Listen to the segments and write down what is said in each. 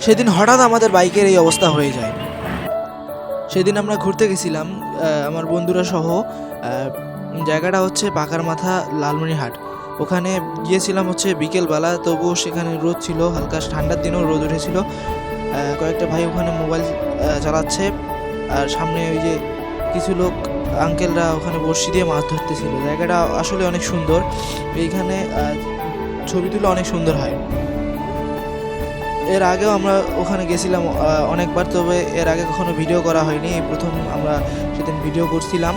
সেদিন হঠাৎ আমাদের বাইকের এই অবস্থা হয়ে যায়। সেদিন আমরা ঘুরতে গেছিলাম আমার বন্ধুরা সহ। জায়গাটা হচ্ছে পাকার মাথা, লালমনিরহাট। ওখানে গিয়েছিলাম হচ্ছে বিকেলবেলা, তবুও সেখানে রোদ ছিল, হালকা ঠান্ডার দিনেও রোদ উঠেছিল। কয়েকটা ভাই ওখানে মোবাইল চালাচ্ছে, আর সামনে ওই যে কিছু লোক আঙ্কেলরা ওখানে বড়শি দিয়ে মাছ ধরতেছিল। জায়গাটা আসলে অনেক সুন্দর। এইখানে ছবি তুলে অনেক সুন্দর হয়। এর আগেও আমরা ওখানে গেছিলাম অনেকবার, তবে এর আগে কখনো ভিডিও করা হয়নি, এই প্রথম আমরা সেদিন ভিডিও করছিলাম।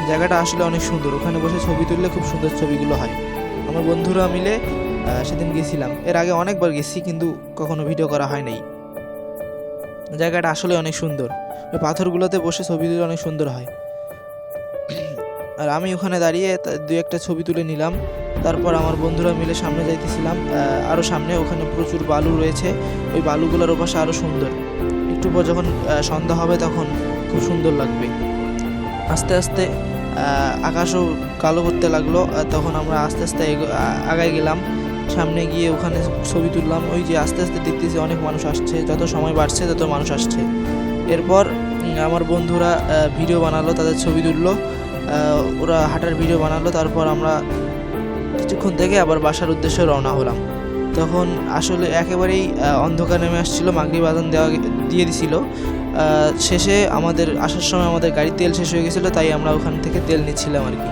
জায়গাটা আসলে অনেক সুন্দর, ওখানে বসে ছবি তুললে খুব সুন্দর ছবিগুলো হয়। আমার বন্ধুরা মিলে সেদিন গেছিলাম। এর আগে অনেকবার গেছি, কিন্তু কখনো ভিডিও করা হয় নাই। জায়গাটা আসলে অনেক সুন্দর, ওই পাথরগুলোতে বসে ছবি তুলে অনেক সুন্দর হয়। আর আমি ওখানে দাঁড়িয়ে দু একটা ছবি তুলে নিলাম। তারপর আমার বন্ধুরা মিলে সামনে যাইতেছিলাম, আরও সামনে। ওখানে প্রচুর বালু রয়েছে, ওই বালুগুলোর ওপাশে আরও সুন্দর। একটু পর যখন সন্ধ্যা হবে তখন খুব সুন্দর লাগবে। আস্তে আস্তে আকাশও কালো করতে লাগলো, তখন আমরা আস্তে আস্তে আগায় গেলাম। সামনে গিয়ে ওখানে ছবি তুললাম। ওই যে আস্তে আস্তে দেখতেছি অনেক মানুষ আসছে, যত সময় বাড়ছে তত মানুষ আসছে। এরপর আমার বন্ধুরা ভিডিও বানালো, তাদের ছবি তুললো, ওরা হাঁটার ভিডিও বানালো। তারপর আমরা কিছুক্ষণ থেকে আবার বাসার উদ্দেশ্যে রওনা হলাম। তখন আসলে একেবারেই অন্ধকার নেমে আসছিলো, মাগরিব আযান দিয়ে দিছিল। শেষে আমাদের আসার সময় আমাদের গাড়ির তেল শেষ হয়ে গেছিলো, তাই আমরা ওখান থেকে তেল নিচ্ছিলাম আর কি।